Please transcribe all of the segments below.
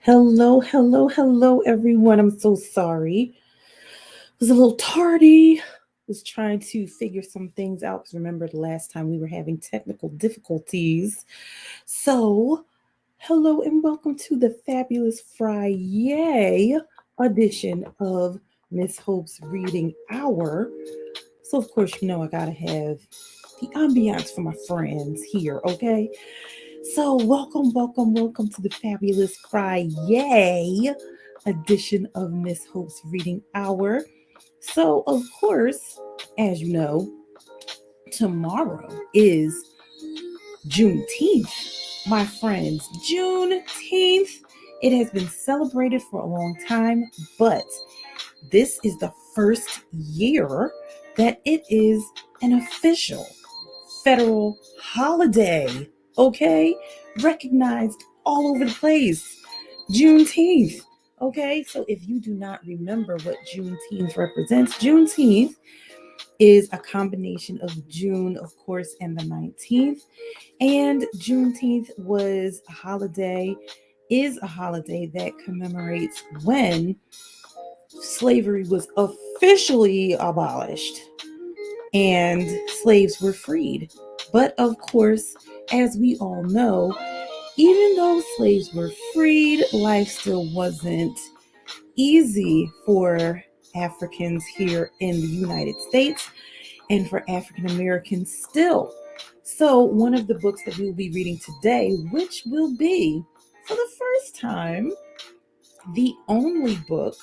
Hello, everyone. I'm so sorry. I was a little tardy. Was trying to figure some things out because remember the last time we were having technical difficulties. So, hello and welcome to the fabulous Friday edition of Miss Hope's Reading Hour. So, of course, you know I gotta have the ambiance for my friends here, okay? So, welcome to the fabulous Friday edition of Miss Hope's Reading Hour. So, of course, as you know, tomorrow is Juneteenth, my friends. Juneteenth. It has been celebrated for a long time, but this is the first year that it is an official federal holiday, okay? Recognized all over the place. Juneteenth, okay? So if you do not remember what Juneteenth represents, Juneteenth is a combination of June, of course, and the 19th. And Juneteenth is a holiday that commemorates when slavery was officially abolished and slaves were freed. But of course, as we all know, even though slaves were freed, life still wasn't easy for Africans here in the United States and for African Americans still. So, one of the books that we will be reading today, which will be, for the first time, the only book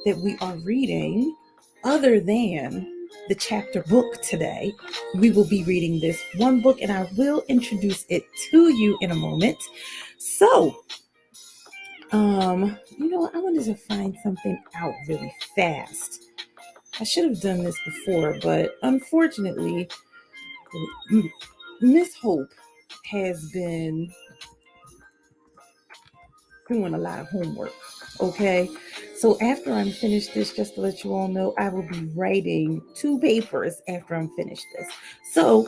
that we are reading other than the chapter book today. We will be reading this one book and I will introduce it to you in a moment. So, I wanted to find something out really fast. I should have done this before, but unfortunately, Miss Hope has been doing a lot of homework. Okay. So after I'm finished this, just to let you all know, I will be writing 2 papers after I'm finished this. So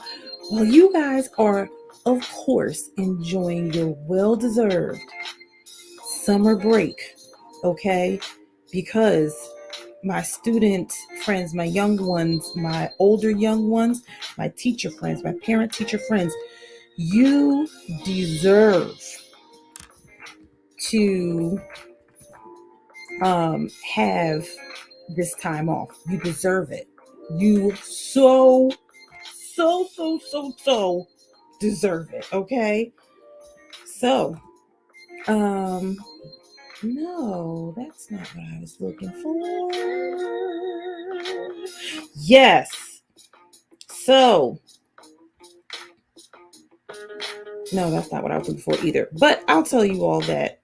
while you guys are, of course, enjoying your well-deserved summer break, okay, because my student friends, my young ones, my older young ones, my teacher friends, my parent teacher friends, you deserve to have this time off. You deserve it. You so deserve it. Okay. So, no, that's not what I was looking for. Yes. So, no, that's not what I was looking for either. But I'll tell you all that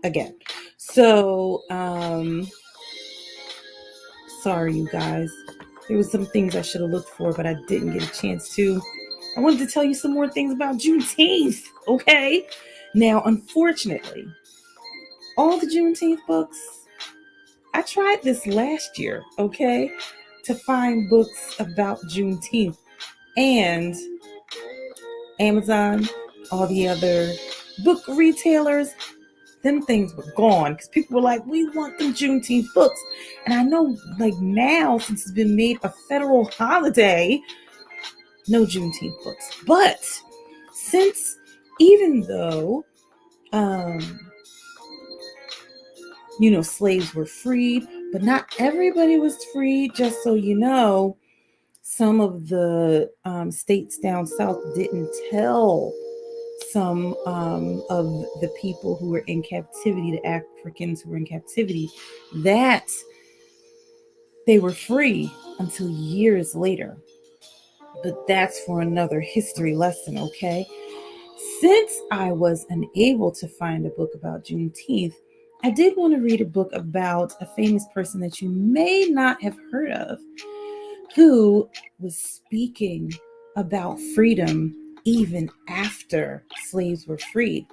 again. So, sorry, you guys. There was some things I should have looked for, but I didn't get a chance to. I wanted to tell you some more things about Juneteenth, okay? Now, unfortunately, all the Juneteenth books, I tried this last year, okay, to find books about Juneteenth. And Amazon, all the other book retailers, them things were gone because people were like, we want them Juneteenth books. And I know, like, now, since it's been made a federal holiday, no Juneteenth books. But since, even though, slaves were freed, but not everybody was freed, just so you know, some of the states down south didn't tell some of the people who were in captivity, the Africans who were in captivity, that they were free until years later. But that's for another history lesson, okay? Since I was unable to find a book about Juneteenth, I did want to read a book about a famous person that you may not have heard of, who was speaking about freedom even after slaves were freed.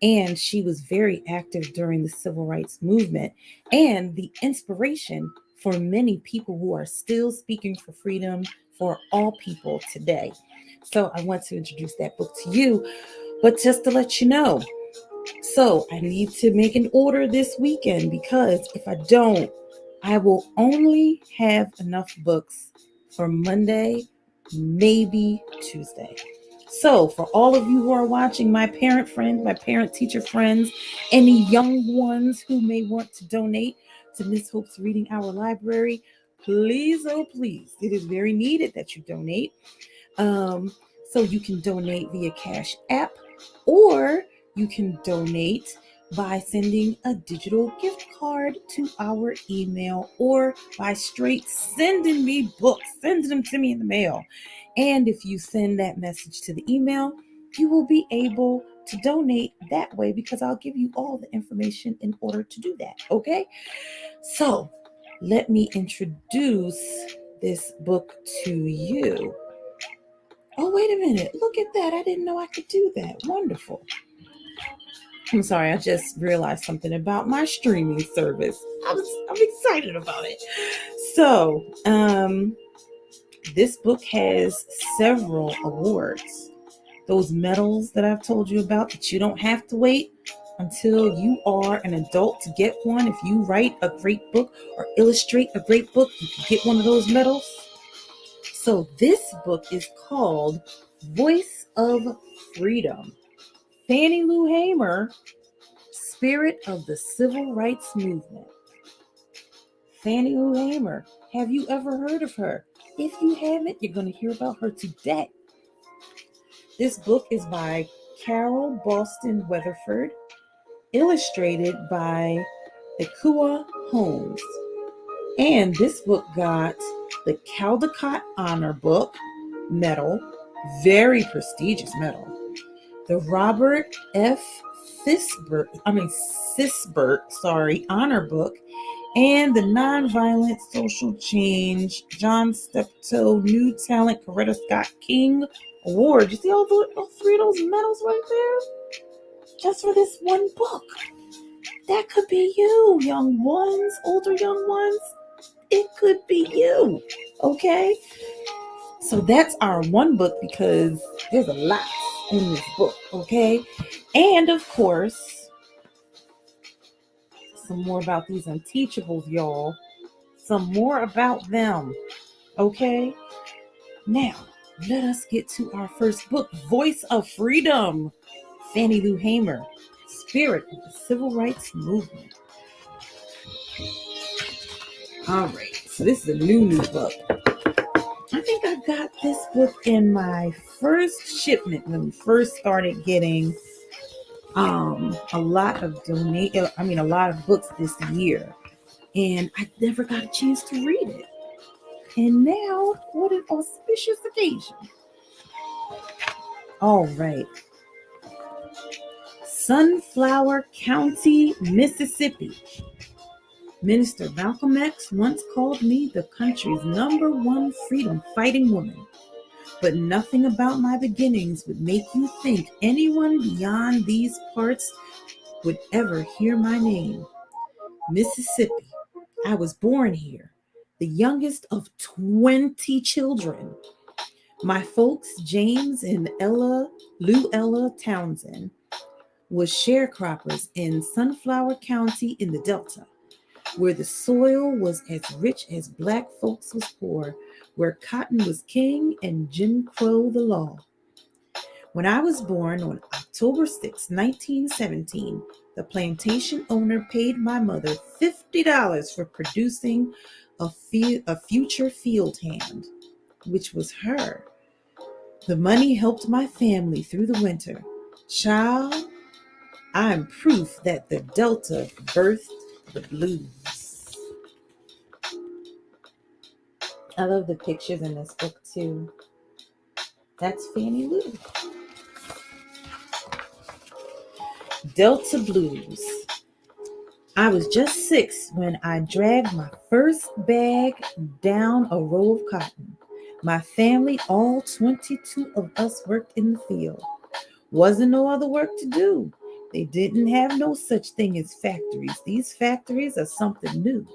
And she was very active during the civil rights movement and the inspiration for many people who are still speaking for freedom for all people today. So I want to introduce that book to you. But just to let you know, So I need to make an order this weekend because if I don't, I will only have enough books for Monday, maybe Tuesday. So for all of you who are watching, my parent friends, my parent teacher friends, any young ones who may want to donate to Miss Hope's Reading Hour Library, please, oh please, it is very needed that you donate. So you can donate via Cash App, or you can donate by sending a digital gift card to our email, or by straight sending me books, sending them to me in the mail. And if you send that message to the email, you will be able to donate that way because I'll give you all the information in order to do that. Okay? So let me introduce this book to you. Oh, wait a minute. Look at that. I didn't know I could do that. Wonderful. I'm sorry. I just realized something about my streaming service. I'm excited about it. So, this book has several awards. Those medals that I've told you about, that you don't have to wait until you are an adult to get one. If you write a great book or illustrate a great book, you can get one of those medals. So this book is called Voice of Freedom. Fannie Lou Hamer, Spirit of the Civil Rights Movement. Fannie Lou Hamer, have you ever heard of her? If you haven't, you're going to hear about her today. This book is by Carol Boston Weatherford, illustrated by Akua Holmes. And this book got the Caldecott Honor Book Medal, very prestigious medal, the Robert F. Sisbert Honor Book, and the Nonviolent Social Change John Steptoe New Talent Coretta Scott King Award. You see all three of those medals right there? Just for this one book. That could be you, young ones, older young ones. It could be you, okay? So that's our one book because there's a lot in this book, okay? And of course, some more about these Unteachables, y'all. Some more about them, okay? Now, let us get to our first book, Voice of Freedom, Fannie Lou Hamer, Spirit of the Civil Rights Movement. All right, so this is a new book. I think I got this book in my first shipment when we first started getting a lot of books this year, and I never got a chance to read it. And now, what an auspicious occasion! All right, Sunflower County, Mississippi. Minister Malcolm X once called me the country's #1 freedom-fighting woman. But nothing about my beginnings would make you think anyone beyond these parts would ever hear my name. Mississippi. I was born here, the youngest of 20 children. My folks, James and Luella Townsend, was sharecroppers in Sunflower County in the Delta, where the soil was as rich as black folks was poor, where cotton was king and Jim Crow the law. When I was born on October 6, 1917, the plantation owner paid my mother $50 for producing a future field hand, which was her. The money helped my family through the winter. Child, I'm proof that the Delta birthed the blues. I love the pictures in this book too. That's Fannie Lou. Delta Blues. I was just 6 when I dragged my first bag down a row of cotton. My family, all 22 of us, worked in the field. Wasn't no other work to do. They didn't have no such thing as factories. These factories are something new.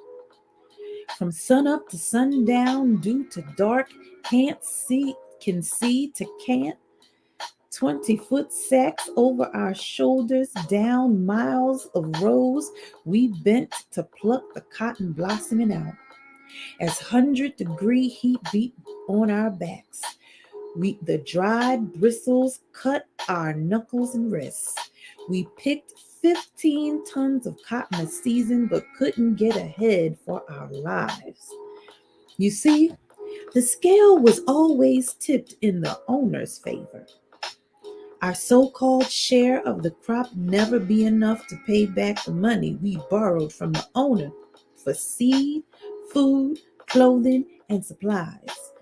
From sun up to sundown, due to dark, can see to can't, 20-foot sacks over our shoulders, down miles of rows we bent to pluck the cotton blossoming out. As 100-degree heat beat on our backs, the dried bristles cut our knuckles and wrists. We picked 15 tons of cotton a season, but couldn't get ahead for our lives. You see, the scale was always tipped in the owner's favor. Our so-called share of the crop never be enough to pay back the money we borrowed from the owner for seed, food, clothing, and supplies.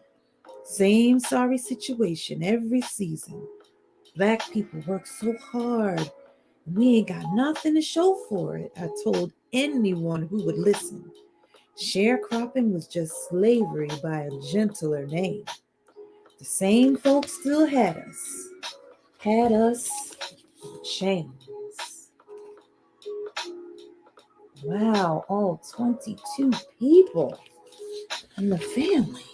Same sorry situation every season. Black people work so hard, and we ain't got nothing to show for it, I told anyone who would listen. Sharecropping was just slavery by a gentler name. The same folks still had us in chains. Wow, all 22 people in the family.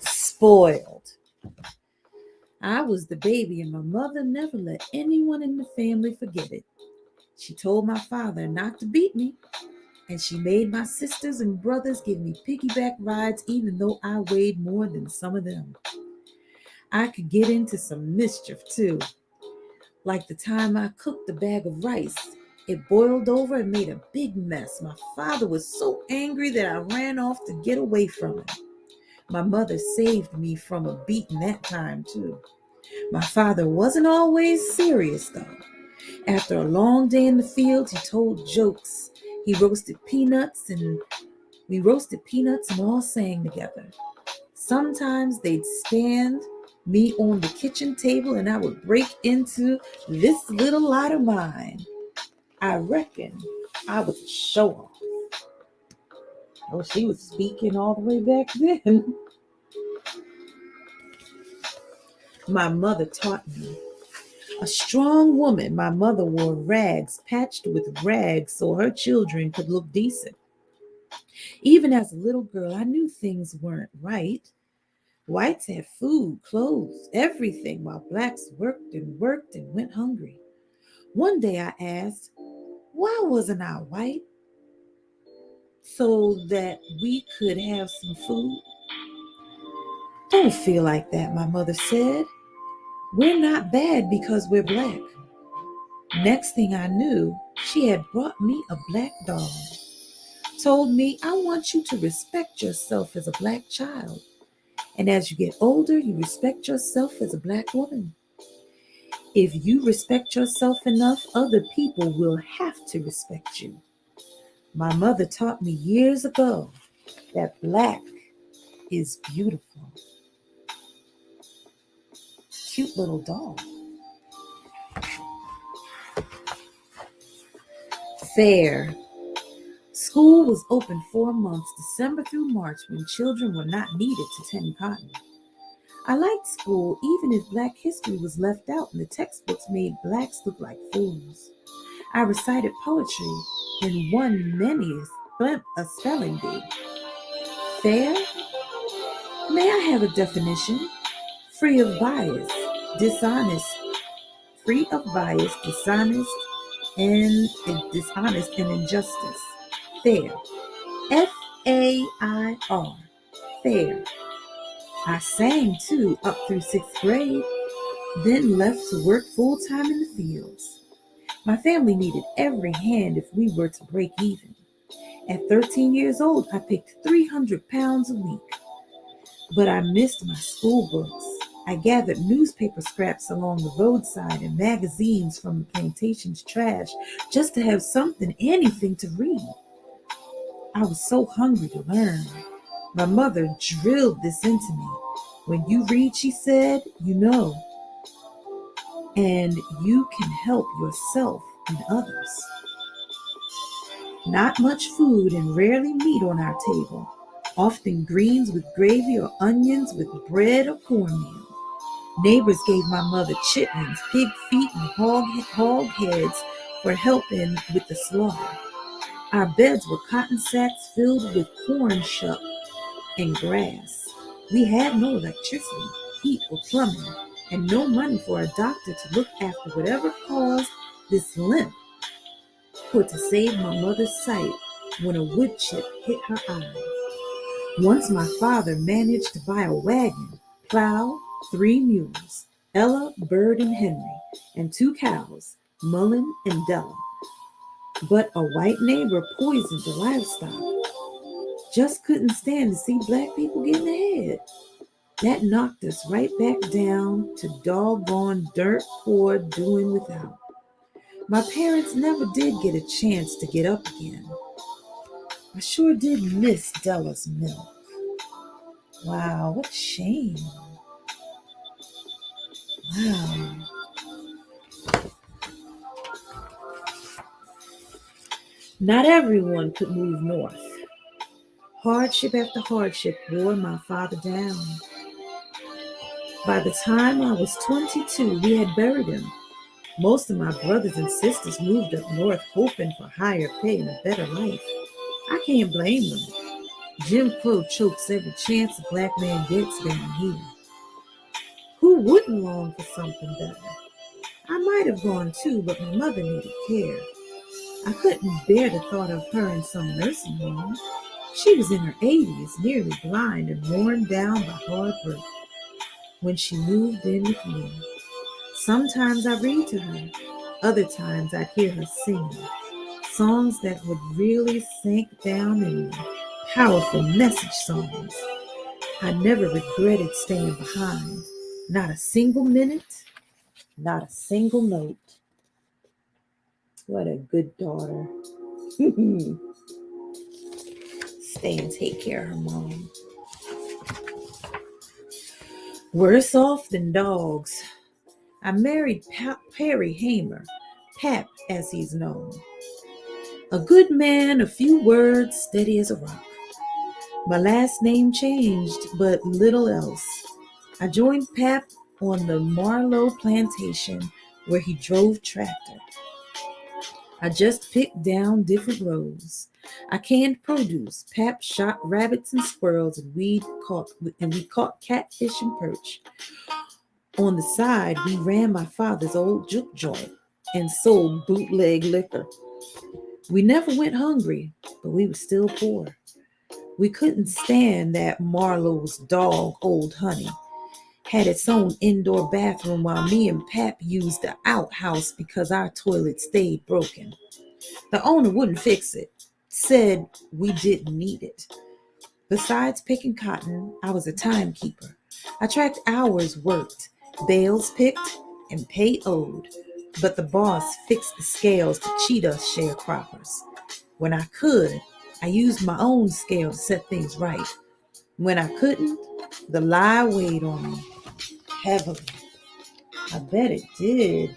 Spoiled. I was the baby, and my mother never let anyone in the family forget it. She told my father not to beat me, and she made my sisters and brothers give me piggyback rides even though I weighed more than some of them. I could get into some mischief too, like the time I cooked a bag of rice. It boiled over and made a big mess. My father was so angry that I ran off to get away from him. My mother saved me from a beating that time too. My father wasn't always serious though. After a long day in the fields, he told jokes. We roasted peanuts and all sang together. Sometimes they'd stand me on the kitchen table and I would break into this little light of mine. I reckon I was a show-off. Oh, she was speaking all the way back then. My mother taught me. A strong woman, my mother wore rags patched with rags so her children could look decent. Even as a little girl, I knew things weren't right. Whites had food, clothes, everything, while blacks worked and went hungry. One day I asked, why wasn't I white? So that we could have some food? Don't feel like that, my mother said. We're not bad because we're black. Next thing I knew, she had brought me a black doll. Told me, I want you to respect yourself as a black child. And as you get older, you respect yourself as a black woman. If you respect yourself enough, other people will have to respect you. My mother taught me years ago that black is beautiful. Cute little doll. Fair. School was open 4 months, December through March, when children were not needed to tend cotton. I liked school, even if Black history was left out and the textbooks made blacks look like fools. I recited poetry and won many a spelling bee. Fair? May I have a definition? Free of bias, dishonest, dishonest and injustice. Fair. F-A-I-R. Fair. I sang too up through 6th grade, then left to work full-time in the fields. My family needed every hand if we were to break even. At 13 years old, I picked 300 pounds a week. But I missed my school books. I gathered newspaper scraps along the roadside and magazines from the plantation's trash just to have something, anything to read. I was so hungry to learn. My mother drilled this into me. When you read, she said, you know, and you can help yourself and others. Not much food and rarely meat on our table. Often greens with gravy or onions with bread or cornmeal. Neighbors gave my mother chitlins, pig feet, and hog heads for helping with the slaughter. Our beds were cotton sacks filled with corn shuck and grass. We had no electricity. heat or plumbing, and no money for a doctor to look after whatever caused this limp, or to save my mother's sight when a wood chip hit her eye. Once my father managed to buy a wagon, plow, 3 mules, Ella, Bird, and Henry, and 2 cows, Mullen and Della. But a white neighbor poisoned the livestock. Just couldn't stand to see black people getting ahead. That knocked us right back down to doggone dirt poor doing without. My parents never did get a chance to get up again. I sure did miss Della's milk. Wow, what a shame. Wow. Not everyone could move north. Hardship after hardship wore my father down. By the time I was 22, we had buried him. Most of my brothers and sisters moved up north hoping for higher pay and a better life. I can't blame them. Jim Crow chokes every chance a black man gets down here. Who wouldn't long for something better? I might have gone too, but my mother needed care. I couldn't bear the thought of her in some nursing home. She was in her 80s, nearly blind and worn down by hard work. When she moved in with me, sometimes I read to her, other times I'd hear her sing songs that would really sink down in me, powerful message songs. I never regretted staying behind, not a single minute, not a single note. What a good daughter. Stay and take care of her mom. Worse off than dogs. I married Perry Hamer, Pap as he's known. A good man, a few words, steady as a rock. My last name changed, but little else. I joined Pap on the Marlowe plantation where he drove tractor. I just picked down different rows. I canned produce. Pap shot rabbits and squirrels, and we caught catfish and perch. On the side, we ran my father's old juke joint and sold bootleg liquor. We never went hungry, but we were still poor. We couldn't stand that Marlowe's dog, Old Honey. Had its own indoor bathroom while me and Pap used the outhouse because our toilet stayed broken. The owner wouldn't fix it, said we didn't need it. Besides picking cotton, I was a timekeeper. I tracked hours worked, bales picked, and pay owed. But the boss fixed the scales to cheat us sharecroppers. When I could, I used my own scale to set things right. When I couldn't, the lie weighed on me heavily. I bet it did.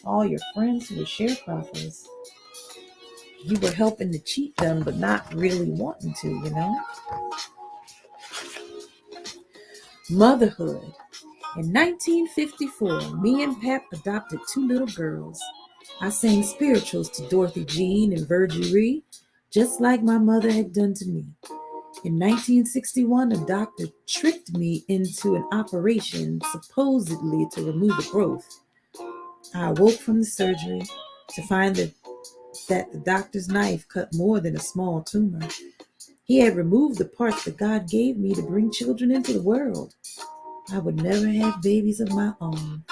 All your friends who were sharecroppers, you were helping to cheat them, but not really wanting to, you know? Motherhood. In 1954, me and Pap adopted 2 little girls. I sang spirituals to Dorothy Jean and Virgie Ree, just like my mother had done to me. In 1961, a doctor tricked me into an operation supposedly to remove a growth. I awoke from the surgery to find that the doctor's knife cut more than a small tumor. He had removed the parts that God gave me to bring children into the world. I would never have babies of my own.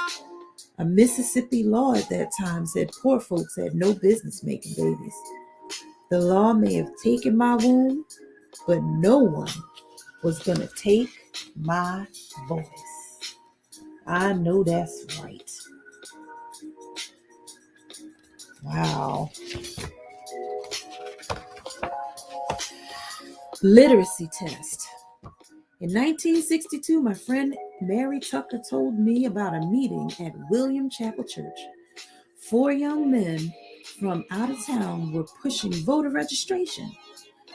A Mississippi law at that time said poor folks had no business making babies. The law may have taken my womb, but no one was going to take my voice. I know that's right. Wow. Literacy test. In 1962, my friend Mary Tucker told me about a meeting at William Chapel Church. 4 young men from out of town were pushing voter registration.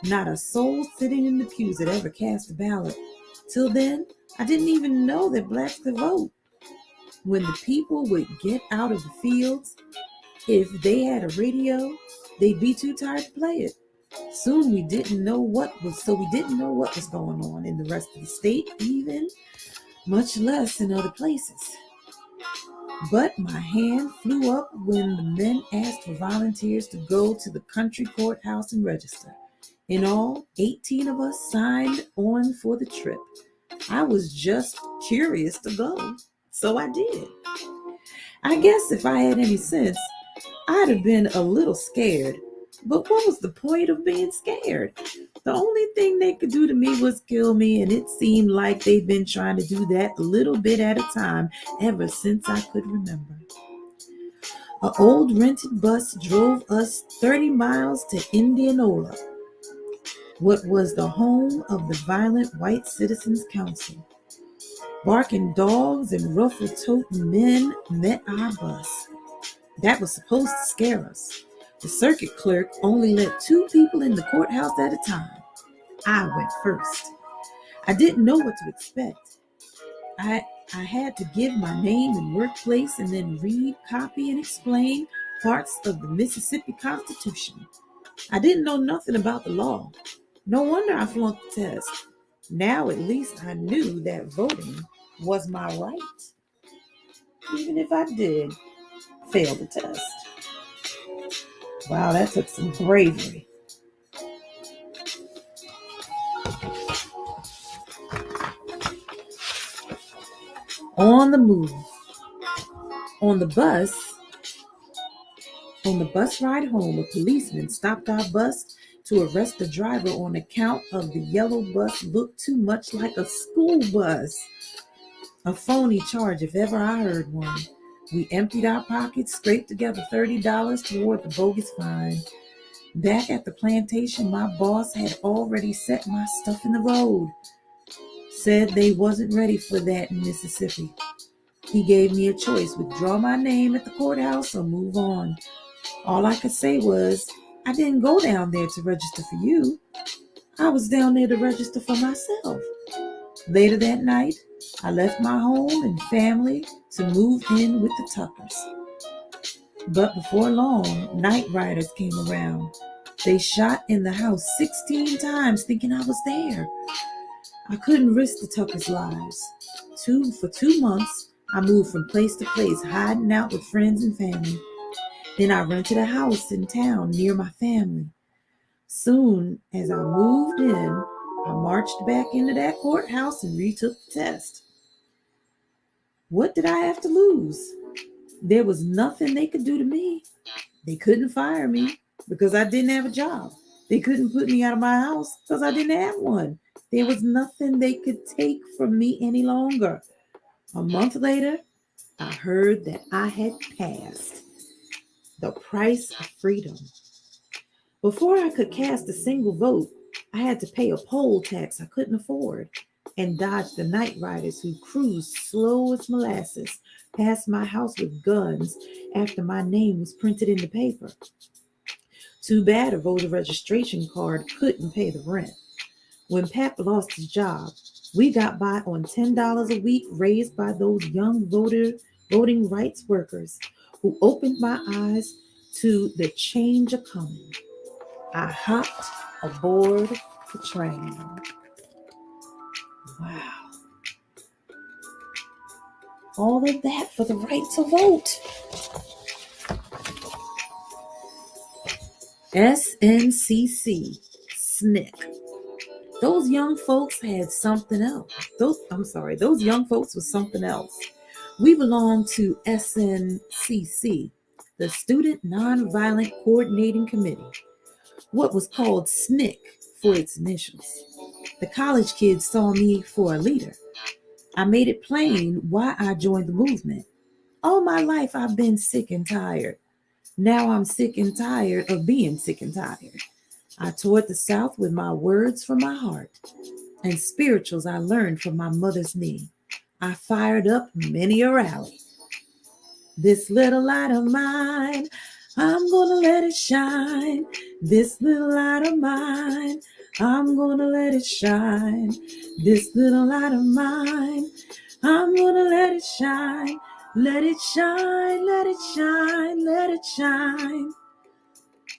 Not a soul sitting in the pews had ever cast a ballot. Till then, I didn't even know that blacks could vote. When the people would get out of the fields, if they had a radio, they'd be too tired to play it. Soon we didn't know what was going on in the rest of the state even. much less in other places. But my hand flew up when the men asked for volunteers to go to the country courthouse and register. In all, 18 of us signed on for the trip. I was just curious to go, so I did. I guess if I had any sense, I'd have been a little scared. But what was the point of being scared? The only thing they could do to me was kill me, and it seemed like they've been trying to do that a little bit at a time ever since I could remember. An old rented bus drove us 30 miles to Indianola, what was the home of the Violent White Citizens Council. Barking dogs and ruffle-toting men met our bus. That was supposed to scare us. The circuit clerk only let 2 people in the courthouse at a time. I went first. I didn't know what to expect. I had to give my name and workplace and then read, copy, and explain parts of the Mississippi Constitution. I didn't know nothing about the law. No wonder I flunked the test. Now at least I knew that voting was my right, even if I did fail the test. Wow, that took some bravery. On the move. On the bus ride home, a policeman stopped our bus to arrest the driver on account of the yellow bus looked too much like a school bus. A phony charge if ever I heard one. We emptied our pockets, scraped together $30 toward the bogus fine. Back at the plantation, my boss had already set my stuff in the road. Said they wasn't ready for that in Mississippi. He gave me a choice: withdraw my name at the courthouse or move on. All I could say was, I didn't go down there to register for you. I was down there to register for myself. Later that night, I left my home and family to move in with the Tuckers. But before long, night riders came around. They shot in the house 16 times thinking I was there. I couldn't risk the Tuckers' lives. For 2 months, I moved from place to place, hiding out with friends and family. Then I rented a house in town near my family. Soon as I moved in, I marched back into that courthouse and retook the test. What did I have to lose? There was nothing they could do to me. They couldn't fire me because I didn't have a job. They couldn't put me out of my house because I didn't have one. There was nothing they could take from me any longer. A month later, I heard that I had passed. The price of freedom. Before I could cast a single vote, I had to pay a poll tax I couldn't afford and dodge the night riders who cruised slow as molasses past my house with guns after my name was printed in the paper. Too bad a voter registration card couldn't pay the rent. When Pap lost his job, we got by on $10 a week raised by those young voting rights workers who opened my eyes to the change a-coming. I hopped aboard the train. Wow. All of that for the right to vote. SNCC, SNCC. Those young folks had something else. Those young folks was something else. We belonged to SNCC, the Student Nonviolent Coordinating Committee, what was called SNCC for its initials. The college kids saw me for a leader. I made it plain why I joined the movement. All my life I've been sick and tired. Now I'm sick and tired of being sick and tired. I toured the South with my words from my heart and spirituals I learned from my mother's knee. I fired up many a rally. This little light of mine, I'm gonna let it shine. This little light of mine, I'm gonna let it shine. This little light of mine, I'm gonna let it shine. Let it shine, let it shine, let it shine.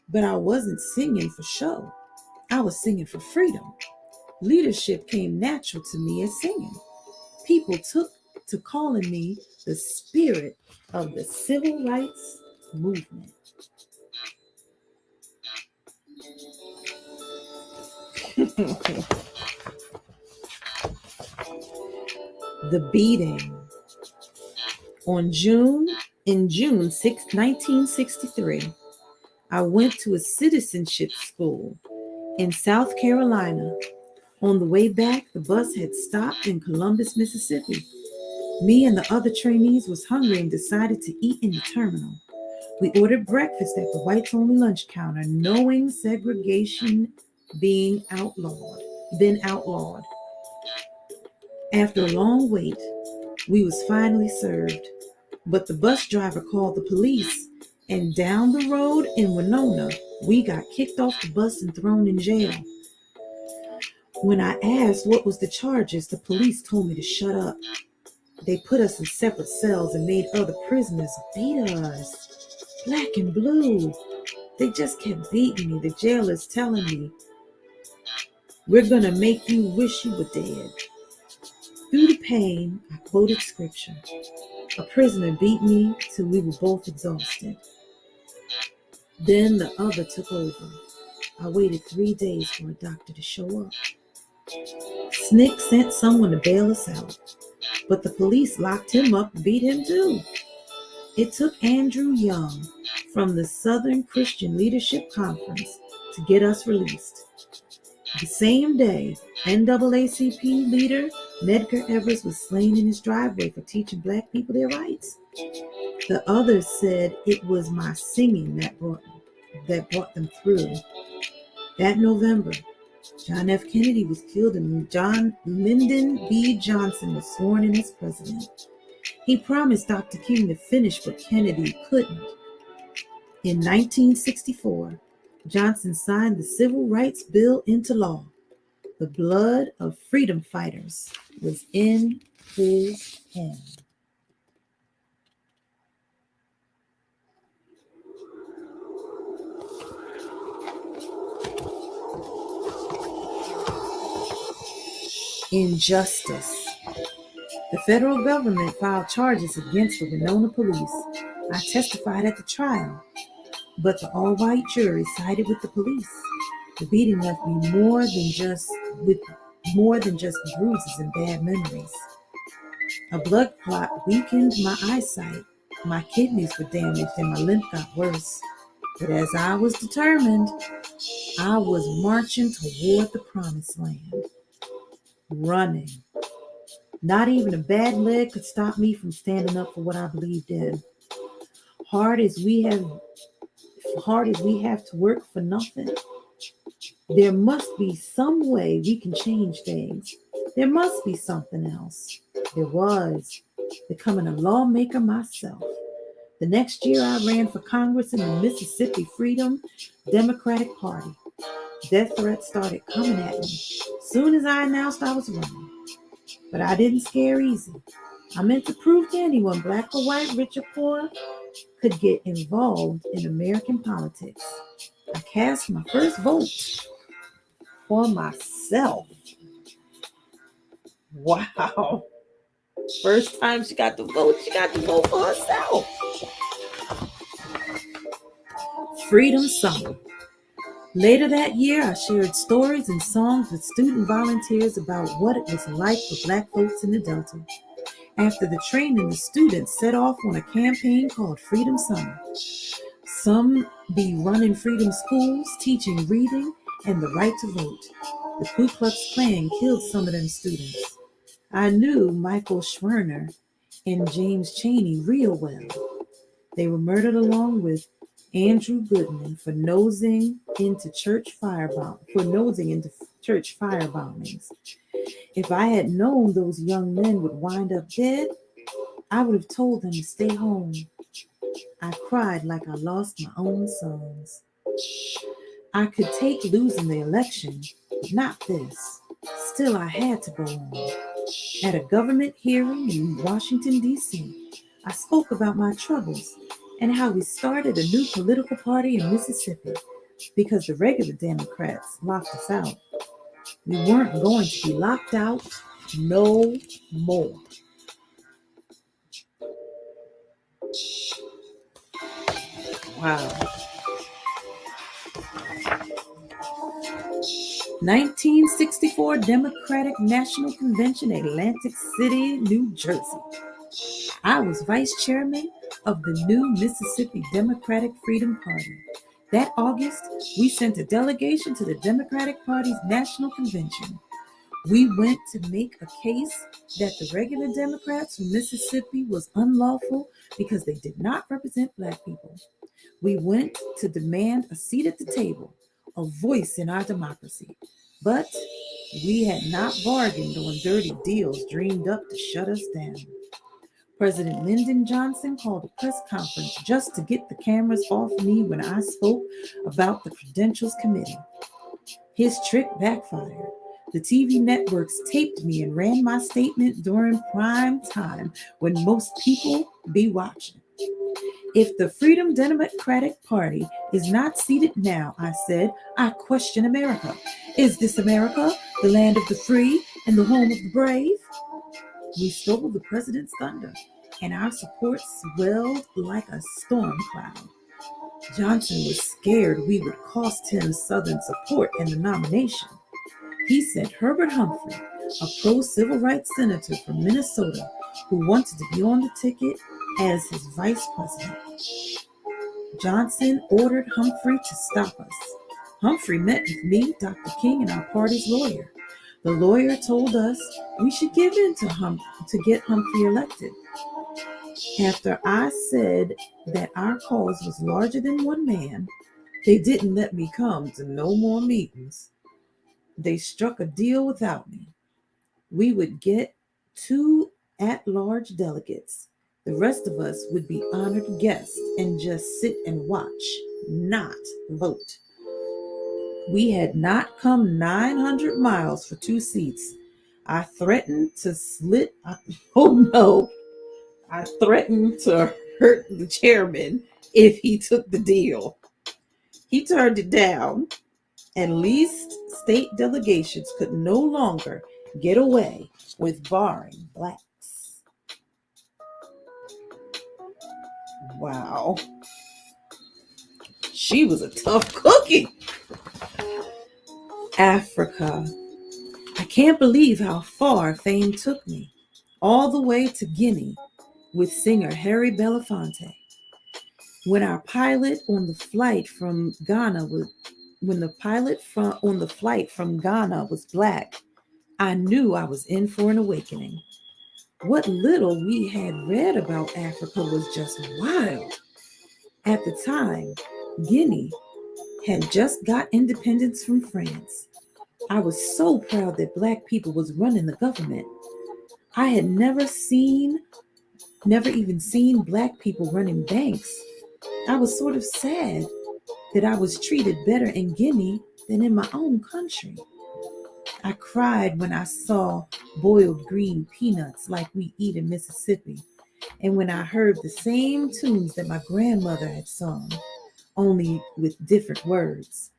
But I wasn't singing for show. I was singing for freedom. Leadership came natural to me as singing. people took to calling me the spirit of the civil rights movement. The beating. In June 1963, I went to a citizenship school in South Carolina. On the way back, the bus had stopped in Columbus, Mississippi. Me and the other trainees was hungry and decided to eat in the terminal. We ordered breakfast at the whites-only lunch counter, knowing segregation been outlawed. After a long wait, we was finally served, but the bus driver called the police, and down the road in Winona, we got kicked off the bus and thrown in jail. When I asked what was the charges, the police told me to shut up. They put us in separate cells and made other prisoners beat us, black and blue. They just kept beating me. The jailers telling me, "We're gonna make you wish you were dead." Through the pain, I quoted scripture. A prisoner beat me till we were both exhausted. Then the other took over. I waited 3 days for a doctor to show up. SNCC sent someone to bail us out, but the police locked him up and beat him too. It took Andrew Young from the Southern Christian Leadership Conference to get us released. The same day, NAACP leader Medgar Evers was slain in his driveway for teaching black people their rights. The others said it was my singing that brought them through. That November, John F. Kennedy was killed and Lyndon B. Johnson was sworn in as president. He promised Dr. King to finish what Kennedy couldn't. In 1964, Johnson signed the Civil Rights Bill into law. The blood of freedom fighters was in his hand. Injustice. The federal government filed charges against the Winona police. I testified at the trial, but the all-white jury sided with the police. The beating left me more than just bruises and bad memories. A blood clot weakened my eyesight. My kidneys were damaged and my limp got worse. But as I was determined, I was marching toward the promised land. Running. Not even a bad leg could stop me from standing up for what I believed in. Hard as we have to work for nothing, there must be some way we can change things. There must be something else. There was. Becoming a lawmaker myself. The next year I ran for Congress in the Mississippi Freedom Democratic Party. Death threats started coming at me soon as I announced I was running. But I didn't scare easy. I meant to prove to anyone, black or white, rich or poor, could get involved in American politics. I cast my first vote for myself. Wow. First time she got to vote for herself. Freedom Summer. Later that year, I shared stories and songs with student volunteers about what it was like for black folks in the Delta. After the training, the students set off on a campaign called Freedom Summer. Some be running freedom schools, teaching reading and the right to vote. The Ku Klux Klan killed some of them students. I knew Michael Schwerner and James Chaney real well. They were murdered along with Andrew Goodman for nosing into church firebombings. If I had known those young men would wind up dead, I would have told them to stay home. I cried like I lost my own sons. I could take losing the election, but not this. Still, I had to go on. At a government hearing in Washington, D.C., I spoke about my troubles and how we started a new political party in Mississippi because the regular Democrats locked us out. We weren't going to be locked out No more. Wow. 1964 Democratic National Convention, Atlantic City, New Jersey. I was vice chairman of the new Mississippi Democratic Freedom Party. That August, we sent a delegation to the Democratic Party's National Convention. We went to make a case that the regular Democrats from Mississippi was unlawful because they did not represent Black people. We went to demand a seat at the table, a voice in our democracy. But we had not bargained on dirty deals dreamed up to shut us down. President Lyndon Johnson called a press conference just to get the cameras off me when I spoke about the Credentials Committee. His trick backfired. The TV networks taped me and ran my statement during prime time when most people be watching. If the Freedom Democratic Party is not seated now, I said, I question America. Is this America, the land of the free and the home of the brave? We stole the president's thunder, and our support swelled like a storm cloud. Johnson was scared we would cost him Southern support in the nomination. He sent Herbert Humphrey, a pro-civil rights senator from Minnesota who wanted to be on the ticket, as his vice president. Johnson ordered Humphrey to stop us. Humphrey met with me, Dr. King, and our party's lawyer. The lawyer told us we should give in to get Humphrey elected. After I said that our cause was larger than one man, they didn't let me come to no more meetings. They struck a deal without me. We would get 2 at-large delegates. The rest of us would be honored guests and just sit and watch, not vote. We had not come 900 miles for 2 seats. I threatened to I threatened to hurt the chairman if he took the deal. He turned it down, and least state delegations could no longer get away with barring Blacks. Wow. She was a tough cookie. Africa. I can't believe how far fame took me. All the way to Guinea with singer Harry Belafonte. When the pilot on the flight from Ghana was Black, I knew I was in for an awakening. What little we had read about Africa was just wild. At the time, Guinea had just got independence from France. I was so proud that Black people was running the government. I had never even seen Black people running banks. I was sort of sad that I was treated better in Guinea than in my own country. I cried when I saw boiled green peanuts like we eat in Mississippi, and when I heard the same tunes that my grandmother had sung, only with different words.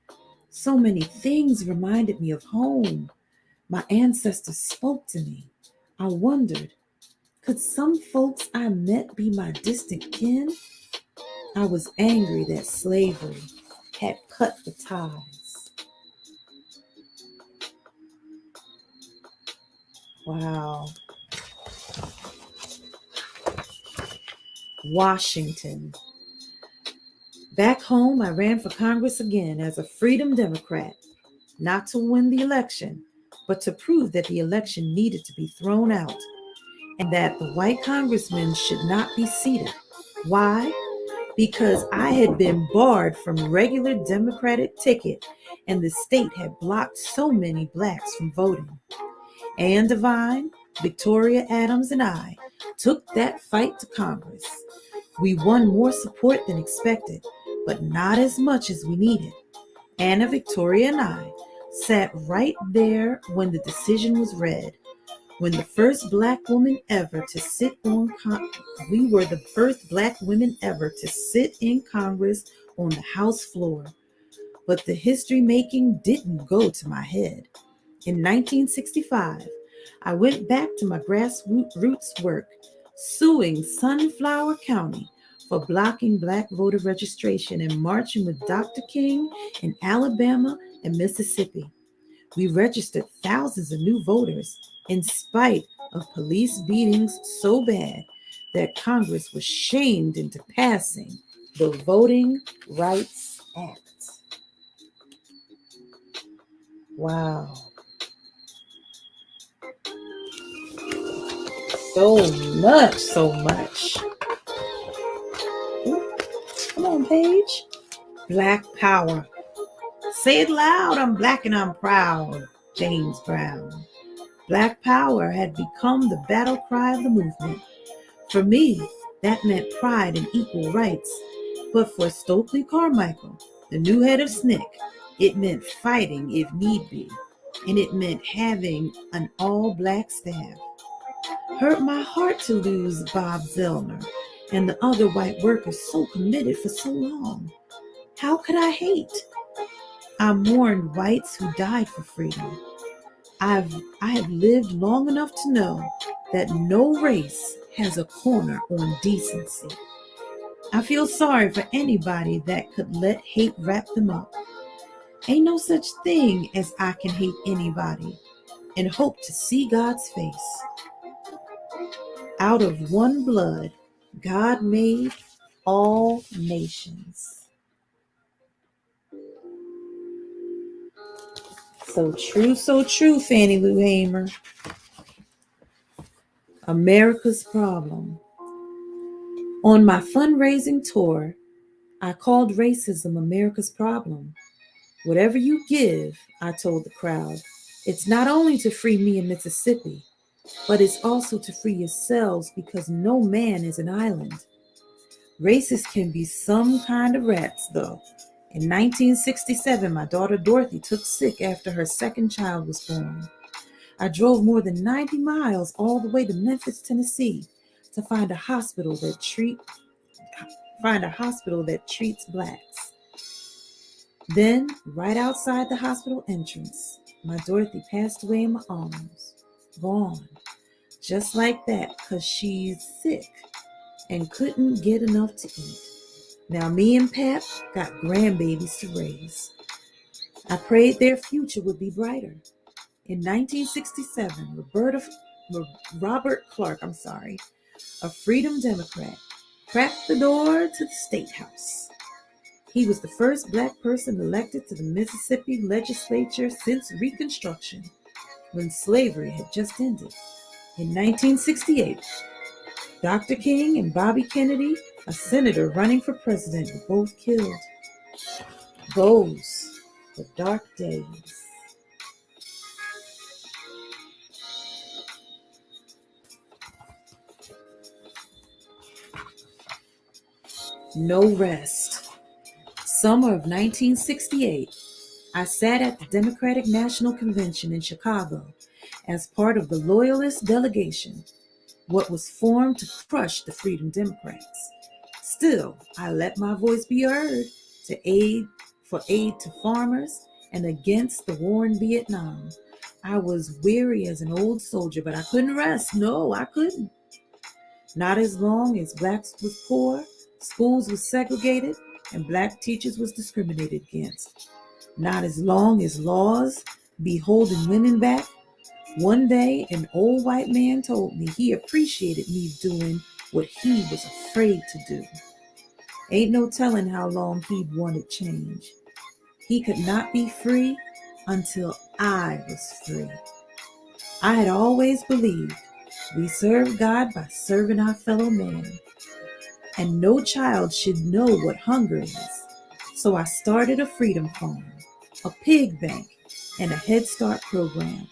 So many things reminded me of home. My ancestors spoke to me. I wondered, could some folks I met be my distant kin? I was angry that slavery had cut the ties. Wow. Washington. Back home, I ran for Congress again as a Freedom Democrat, not to win the election, but to prove that the election needed to be thrown out and that the white congressmen should not be seated. Why? Because I had been barred from regular Democratic ticket and the state had blocked so many Blacks from voting. Ann Devine, Victoria Adams, and I took that fight to Congress. We won more support than expected, but not as much as we needed. Anna, Victoria, and I sat right there when the decision was read. When the first Black woman ever to sit we were the first Black women ever to sit in Congress on the House floor. But the history making didn't go to my head. In 1965, I went back to my grassroots work, suing Sunflower County for blocking black voter registration and marching with Dr. King in Alabama and Mississippi. We registered thousands of new voters in spite of police beatings so bad that Congress was shamed into passing the Voting Rights Act. Wow. So much, so much. Ooh, come on, Paige. Black power. Say it loud, I'm black and I'm proud. James Brown. Black power had become the battle cry of the movement. For me, that meant pride and equal rights. But for Stokely Carmichael, the new head of SNCC, it meant fighting if need be. And it meant having an all-black staff. Hurt my heart to lose Bob Zellner and the other white workers so committed for so long. How could I hate? I mourned whites who died for freedom. I have lived long enough to know that no race has a corner on decency. I feel sorry for anybody that could let hate wrap them up. Ain't no such thing as I can hate anybody and hope to see God's face. Out of one blood, God made all nations. So true, Fannie Lou Hamer. America's problem. On my fundraising tour, I called racism America's problem. Whatever you give, I told the crowd, it's not only to free me in Mississippi, but it's also to free yourselves because no man is an island. Racists can be some kind of rats, though. In 1967, my daughter Dorothy took sick after her second child was born. I drove more than 90 miles all the way to Memphis, Tennessee, to find a hospital that treats blacks. Then, right outside the hospital entrance, my Dorothy passed away in my arms, gone, just like that, because she's sick and couldn't get enough to eat. Now me and Pap got grandbabies to raise. I prayed their future would be brighter. In 1967, Robert Clark, a Freedom Democrat, cracked the door to the State House. He was the first black person elected to the Mississippi legislature since Reconstruction, when slavery had just ended. In 1968, Dr. King and Bobby Kennedy, a senator running for president, were both killed. Those were dark days. No rest. Summer of 1968, I sat at the Democratic National Convention in Chicago as part of the Loyalist delegation, what was formed to crush the Freedom Democrats. Still, I let my voice be heard for aid to farmers and against the war in Vietnam. I was weary as an old soldier, but I couldn't rest. No, I couldn't. Not as long as blacks was poor, schools was segregated, and black teachers was discriminated against. Not as long as laws be holding women back. One day, an old white man told me he appreciated me doing what he was afraid to do. Ain't no telling how long he'd wanted change. He could not be free until I was free. I had always believed we serve God by serving our fellow man, and no child should know what hunger is. So I started a freedom farm, a pig bank, and a Head Start program.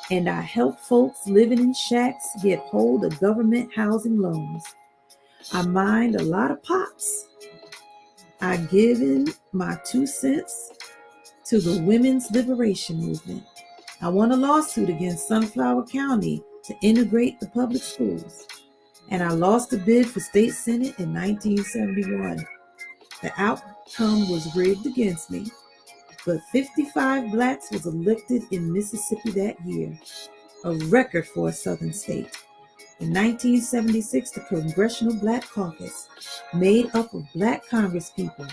And I help folks living in shacks get hold of government housing loans. I mind a lot of pots. I give in my 2 cents to the women's liberation movement. I won a lawsuit against Sunflower County to integrate the public schools. And I lost a bid for state senate in 1971. The outcome was rigged against me, but 55 blacks was elected in Mississippi that year. a record for a southern state. In 1976, the Congressional Black Caucus, made up of Black Congresspeople,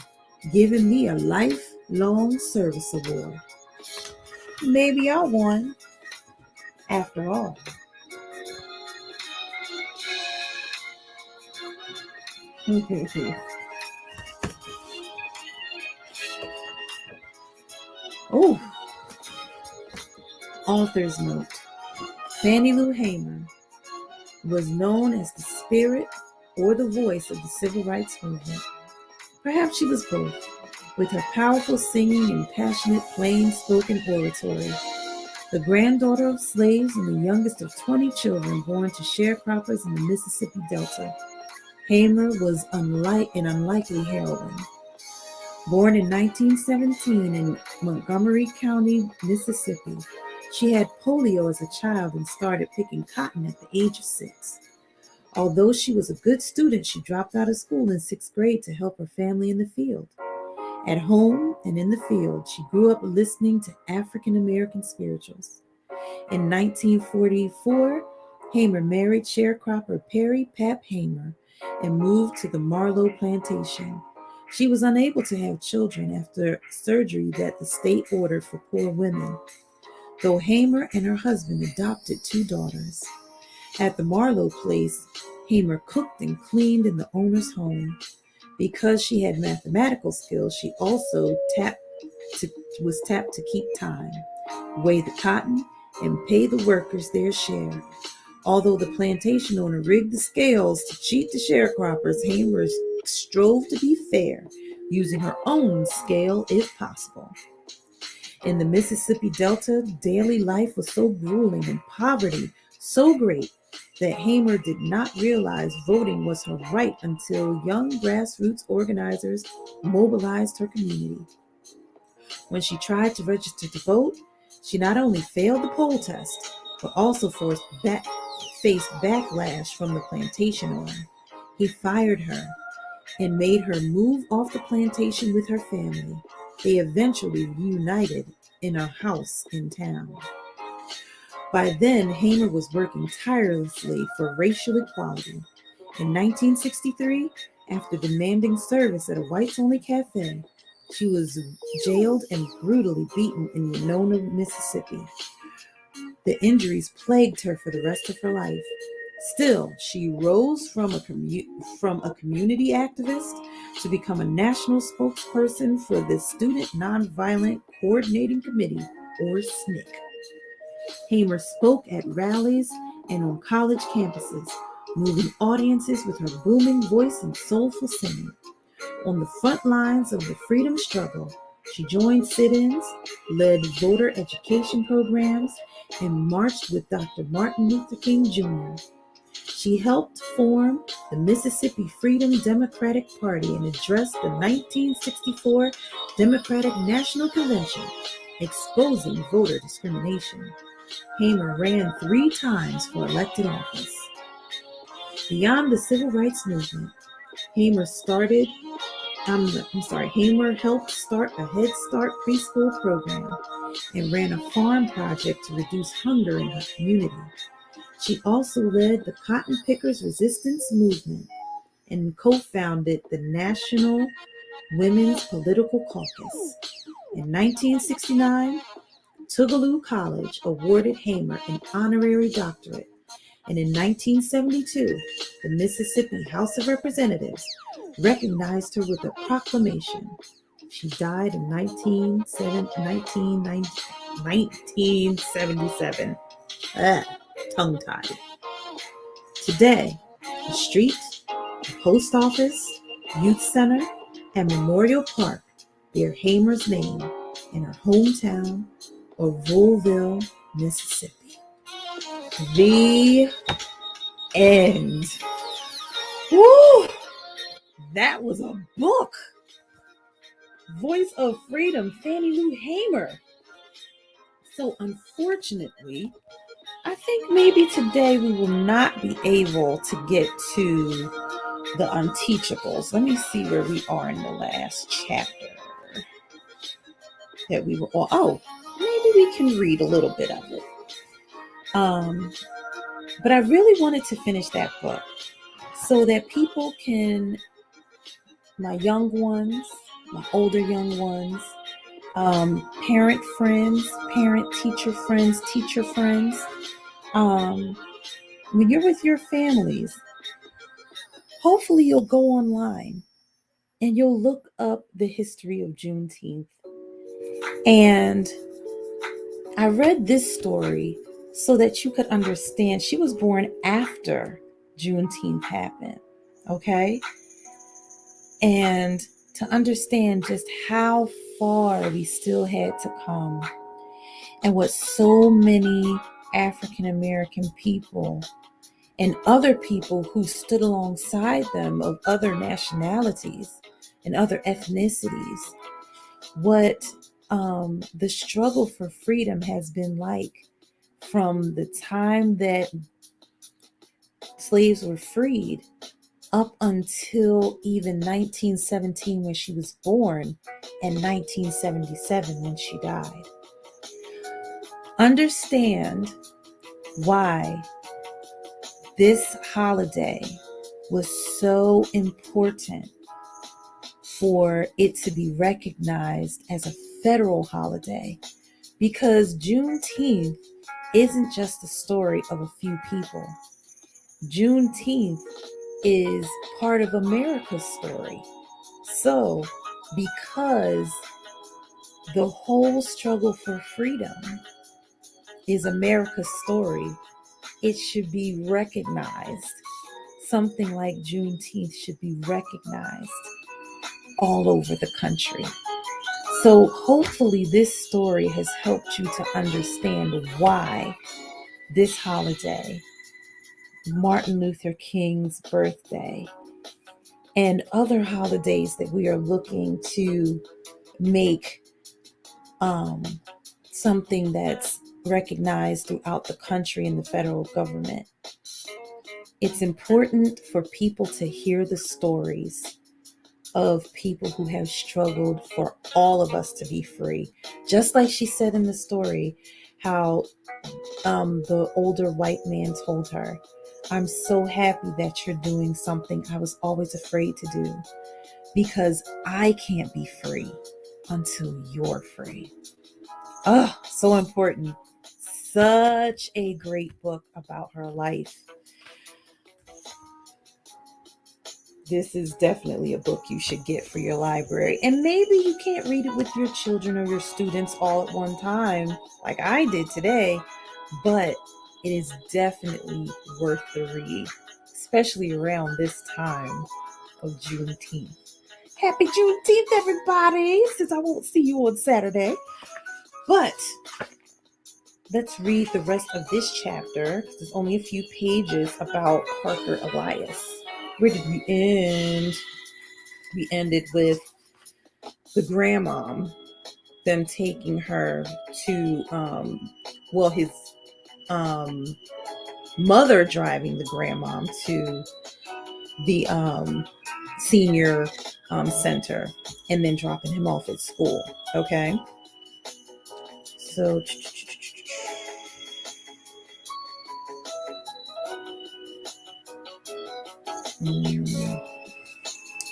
giving me a lifelong service award. Maybe I won, after all. Oh, author's note. Fannie Lou Hamer was known as the spirit or the voice of the civil rights movement. Perhaps she was both, with her powerful singing and passionate, plain-spoken oratory. The granddaughter of slaves and the youngest of 20 children born to sharecroppers in the Mississippi Delta, Hamer was an unlikely heroine. Born in 1917 in Montgomery County, Mississippi, she had polio as a child and started picking cotton at the age of 6. Although she was a good student, she dropped out of school in 6th grade to help her family in the field. At home and in the field, she grew up listening to African American spirituals. In 1944, Hamer married sharecropper Perry Pap Hamer and moved to the Marlowe plantation. She was unable to have children after surgery that the state ordered for poor women, though Hamer and her husband adopted 2 daughters. At the Marlowe place, Hamer cooked and cleaned in the owner's home. Because she had mathematical skills, she also was tapped to keep time, weigh the cotton, and pay the workers their share. Although the plantation owner rigged the scales to cheat the sharecroppers, Hamer strove to be fair, using her own scale if possible. In the Mississippi Delta, daily life was so grueling and poverty so great that Hamer did not realize voting was her right until young grassroots organizers mobilized her community. When she tried to register to vote, she not only failed the poll test, but also faced backlash from the plantation owner. He fired her and made her move off the plantation with her family. They eventually reunited in a house in town. By then, Hamer was working tirelessly for racial equality. In 1963, after demanding service at a whites-only cafe, she was jailed and brutally beaten in Winona, Mississippi. The injuries plagued her for the rest of her life. Still, she rose from a community activist to become a national spokesperson for the Student Nonviolent Coordinating Committee, or SNCC. Hamer spoke at rallies and on college campuses, moving audiences with her booming voice and soulful singing. On the front lines of the freedom struggle, she joined sit-ins, led voter education programs, and marched with Dr. Martin Luther King Jr. She helped form the Mississippi Freedom Democratic Party and addressed the 1964 Democratic National Convention, exposing voter discrimination. Hamer ran 3 times for elected office. Beyond the civil rights movement, Hamer helped start a Head Start preschool program and ran a farm project to reduce hunger in her community. She also led the Cotton Pickers Resistance Movement and co-founded the National Women's Political Caucus. In 1969, Tougaloo College awarded Hamer an honorary doctorate, and in 1972, the Mississippi House of Representatives recognized her with a proclamation. She died in 1977. Tongue-tied. Today, the street, the post office, youth center, and Memorial Park bear Hamer's name in her hometown of Louisville, Mississippi. The end. Woo! That was a book. Voice of Freedom, Fannie Lou Hamer. So unfortunately, I think maybe today we will not be able to get to the Unteachables. Let me see where we are in the last chapter that we were on. Oh, maybe we can read a little bit of it. But I really wanted to finish that book so that people can, my young ones, my older young ones, parent friends, parent teacher friends, when you're with your families, hopefully you'll go online and you'll look up the history of Juneteenth. And I read this story so that you could understand. She was born after Juneteenth happened, okay? And to understand just how far we still had to come and what so many African American people and other people who stood alongside them of other nationalities and other ethnicities, what the struggle for freedom has been like from the time that slaves were freed up until even 1917 when she was born and 1977 when she died. Understand why this holiday was so important for it to be recognized as a federal holiday, because Juneteenth isn't just the story of a few people. Juneteenth is part of America's story. So, because the whole struggle for freedom is America's story, it should be recognized. Something like Juneteenth should be recognized all over the country. So hopefully this story has helped you to understand why this holiday, Martin Luther King's birthday, and other holidays that we are looking to make something that's recognized throughout the country and the federal government. It's important for people to hear the stories of people who have struggled for all of us to be free. Just like she said in the story, how the older white man told her, "I'm so happy that you're doing something I was always afraid to do, because I can't be free until you're free." Oh, so important. Such a great book about her life. This is definitely a book you should get for your library. And maybe you can't read it with your children or your students all at one time, like I did today, but it is definitely worth the read, especially around this time of Juneteenth. Happy Juneteenth, everybody, since I won't see you on Saturday. But let's read the rest of this chapter. There's only a few pages about Parker Elias. Where did we end? We ended with the grandmom, them taking her to, his mother driving the grandmom to the senior center and then dropping him off at school. Okay. So,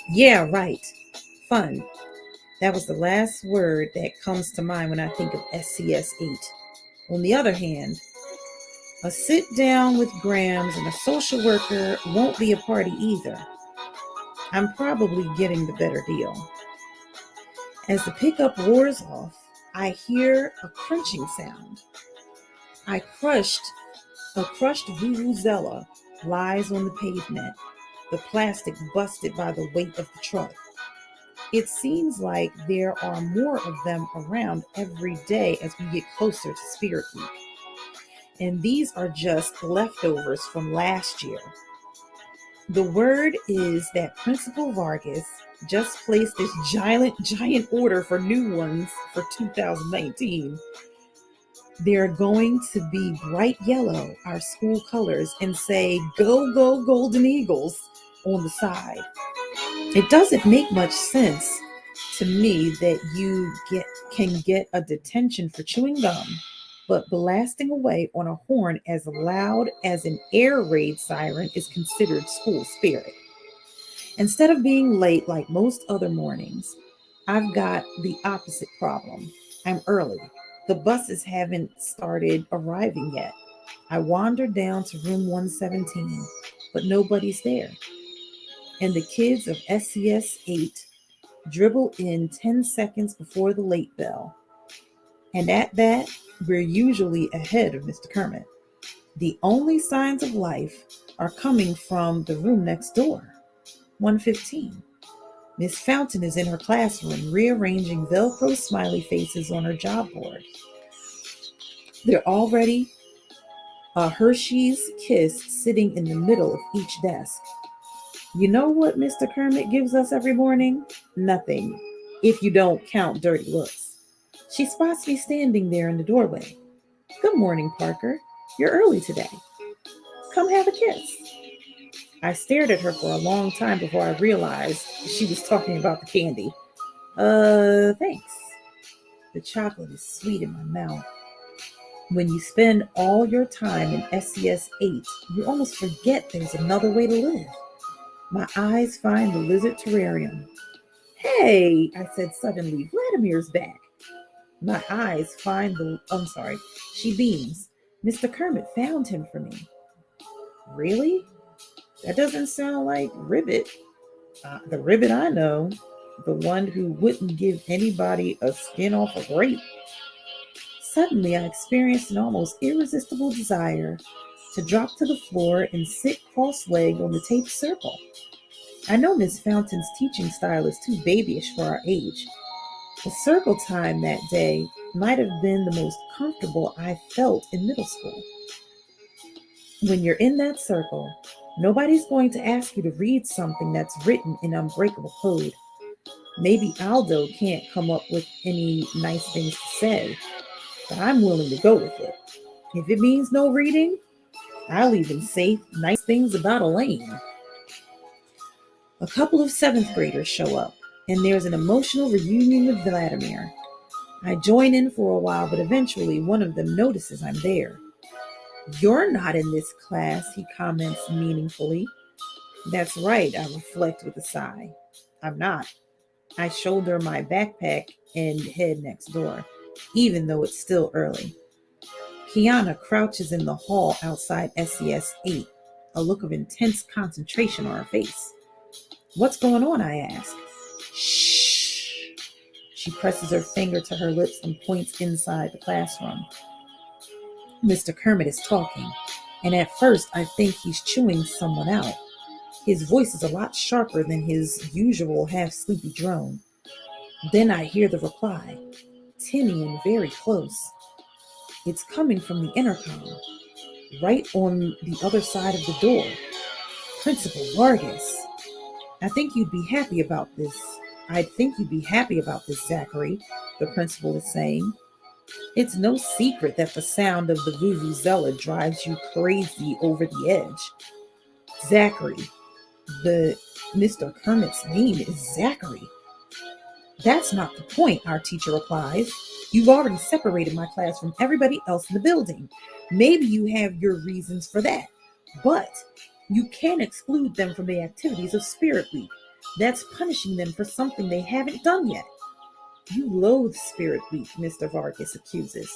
yeah, right. Fun. That was the last word that comes to mind when I think of SCS 8. On the other hand, a sit down with Grams and a social worker won't be a party either. I'm probably getting the better deal. As the pickup roars off, I hear a crunching sound. A crushed vuvuzela lies on the pavement, the plastic busted by the weight of the truck. It seems like there are more of them around every day as we get closer to Spirit Week. And these are just leftovers from last year. The word is that Principal Vargas just placed this giant order for new ones for 2019. They're going to be bright yellow, our school colors, and say, "Go, go, Golden Eagles" on the side. It doesn't make much sense to me that you can get a detention for chewing gum but blasting away on a horn as loud as an air raid siren is considered school spirit. Instead of being late like most other mornings, I've got the opposite problem. I'm early. The buses haven't started arriving yet. I wandered down to room 117, but nobody's there. And the kids of SCS 8 dribble in 10 seconds before the late bell. And at that, we're usually ahead of Mr. Kermit. The only signs of life are coming from the room next door, 115. Miss Fountain is in her classroom rearranging Velcro smiley faces on her job board. They're already a Hershey's kiss sitting in the middle of each desk. You know what Mr. Kermit gives us every morning? Nothing, if you don't count dirty looks. She spots me standing there in the doorway. Good morning, Parker. You're early today. Come have a kiss. I stared at her for a long time before I realized she was talking about the candy. Thanks. The chocolate is sweet in my mouth. When you spend all your time in SCS 8, you almost forget there's another way to live. My eyes find the lizard terrarium. Hey, I said suddenly, Vladimir's back. My eyes find she beams. Mr. Kermit found him for me. Really? That doesn't sound like Ribbit. The Ribbit I know, the one who wouldn't give anybody a skin off a grape. Suddenly, I experienced an almost irresistible desire to drop to the floor and sit cross-legged on the taped circle. I know Miss Fountain's teaching style is too babyish for our age. The circle time that day might have been the most comfortable I felt in middle school. When you're in that circle, nobody's going to ask you to read something that's written in unbreakable code. Maybe Aldo can't come up with any nice things to say, but I'm willing to go with it. If it means no reading, I'll even say nice things about Elaine. A couple of seventh graders show up, and there's an emotional reunion with Vladimir. I join in for a while, but eventually one of them notices I'm there. You're not in this class, he comments meaningfully. That's right, I reflect with a sigh. I'm not. I shoulder my backpack and head next door, even though it's still early. Kiana crouches in the hall outside SCS 8, a look of intense concentration on her face. What's going on, I ask. Shh. She presses her finger to her lips and points inside the classroom. Mr. Kermit is talking, and at first I think he's chewing someone out. His voice is a lot sharper than his usual half-sleepy drone. Then I hear the reply, tinny and very close. It's coming from the intercom, right on the other side of the door. Principal Vargas. I think you'd be happy about this, Zachary, the principal is saying. It's no secret that the sound of the vuvuzela drives you crazy over the edge. Zachary. The Mr. Kermit's name is Zachary. That's not the point, our teacher replies. You've already separated my class from everybody else in the building. Maybe you have your reasons for that, but you can't exclude them from the activities of Spirit Week. That's punishing them for something they haven't done yet. You loathe Spirit Week, Mr. Vargas accuses.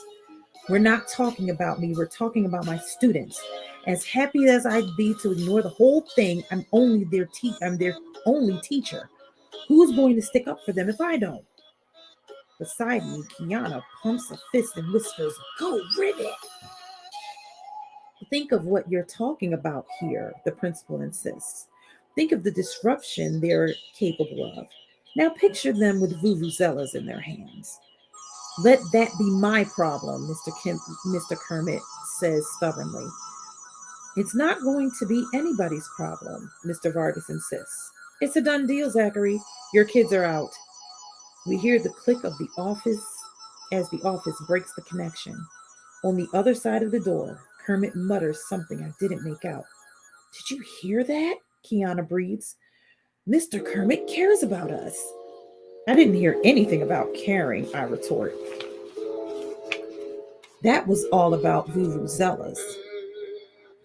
We're not talking about me, we're talking about my students. As happy as I'd be to ignore the whole thing, I'm their only teacher. Who's going to stick up for them if I don't? Beside me, Kiana pumps a fist and whispers, Go Ribbit! Think of what you're talking about here, the principal insists. Think of the disruption they're capable of. Now picture them with vuvuzelas in their hands. Let that be my problem, Mr. Kermit says stubbornly. It's not going to be anybody's problem, Mr. Vargas insists. It's a done deal, Zachary. Your kids are out. We hear the click of the office as the office breaks the connection. On the other side of the door, Kermit mutters something I didn't make out. Did you hear that? Kiana breathes. Mr. Kermit cares about us. I didn't hear anything about caring, I retort. That was all about vuvuzelas,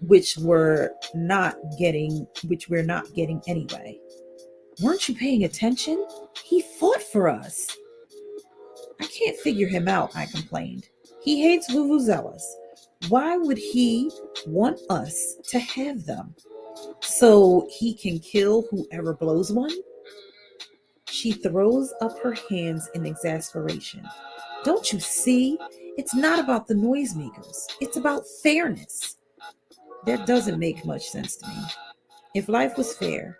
which we're not getting anyway. Weren't you paying attention? He fought for us. I can't figure him out, I complained. He hates vuvuzelas. Why would he want us to have them? So he can kill whoever blows one? She throws up her hands in exasperation. Don't you see? It's not about the noisemakers. It's about fairness. That doesn't make much sense to me. If life was fair,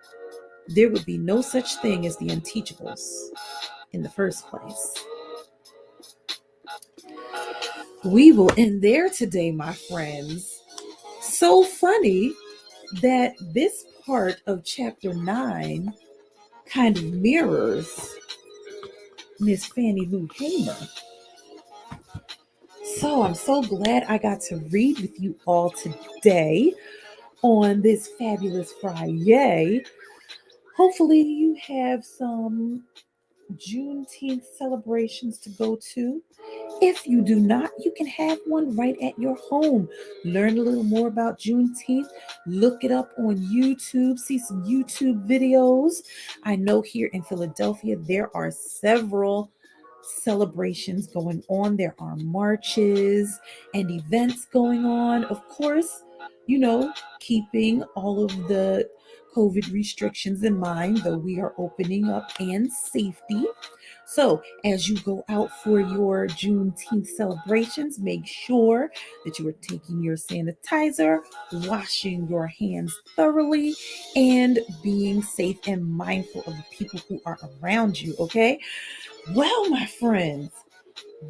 there would be no such thing as the Unteachables in the first place. We will end there today, my friends. So funny that this part of chapter 9 kind of mirrors Miss Fannie Lou Hamer. So I'm so glad I got to read with you all today on this fabulous Friday. Hopefully you have some Juneteenth celebrations to go to. If you do not, you can have one right at your home. Learn a little more about Juneteenth. Look it up on YouTube. See some YouTube videos. I know here in Philadelphia, there are several celebrations going on. There are marches and events going on. Of course, keeping all of the COVID restrictions in mind, though we are opening up and safety. So, as you go out for your Juneteenth celebrations, make sure that you are taking your sanitizer, washing your hands thoroughly, and being safe and mindful of the people who are around you, okay? Well, my friends,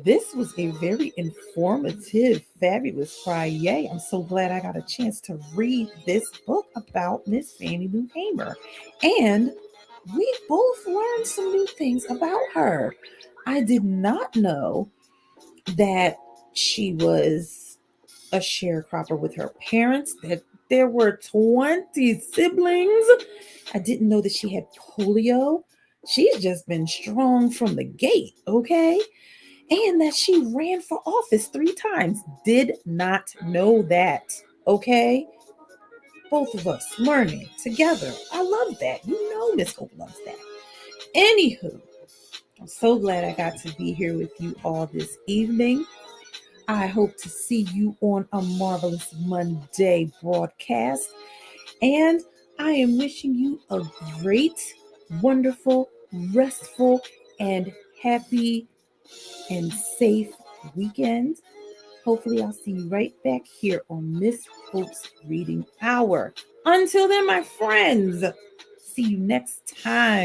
this was a very informative, fabulous Friday. I'm so glad I got a chance to read this book about Miss Fannie Lou Hamer. And we both learned some new things about her. I did not know that she was a sharecropper with her parents, that there were 20 siblings. I didn't know that she had polio. She's just been strong from the gate, okay? And that she ran for office 3 times. Did not know that, okay? Both of us learning together. I love that. You know Miss Hope loves that. Anywho, I'm so glad I got to be here with you all this evening. I hope to see you on a marvelous Monday broadcast. And I am wishing you a great, wonderful, restful, and happy and safe weekend. Hopefully, I'll see you right back here on Miss Hope's Reading Hour. Until then, my friends, see you next time.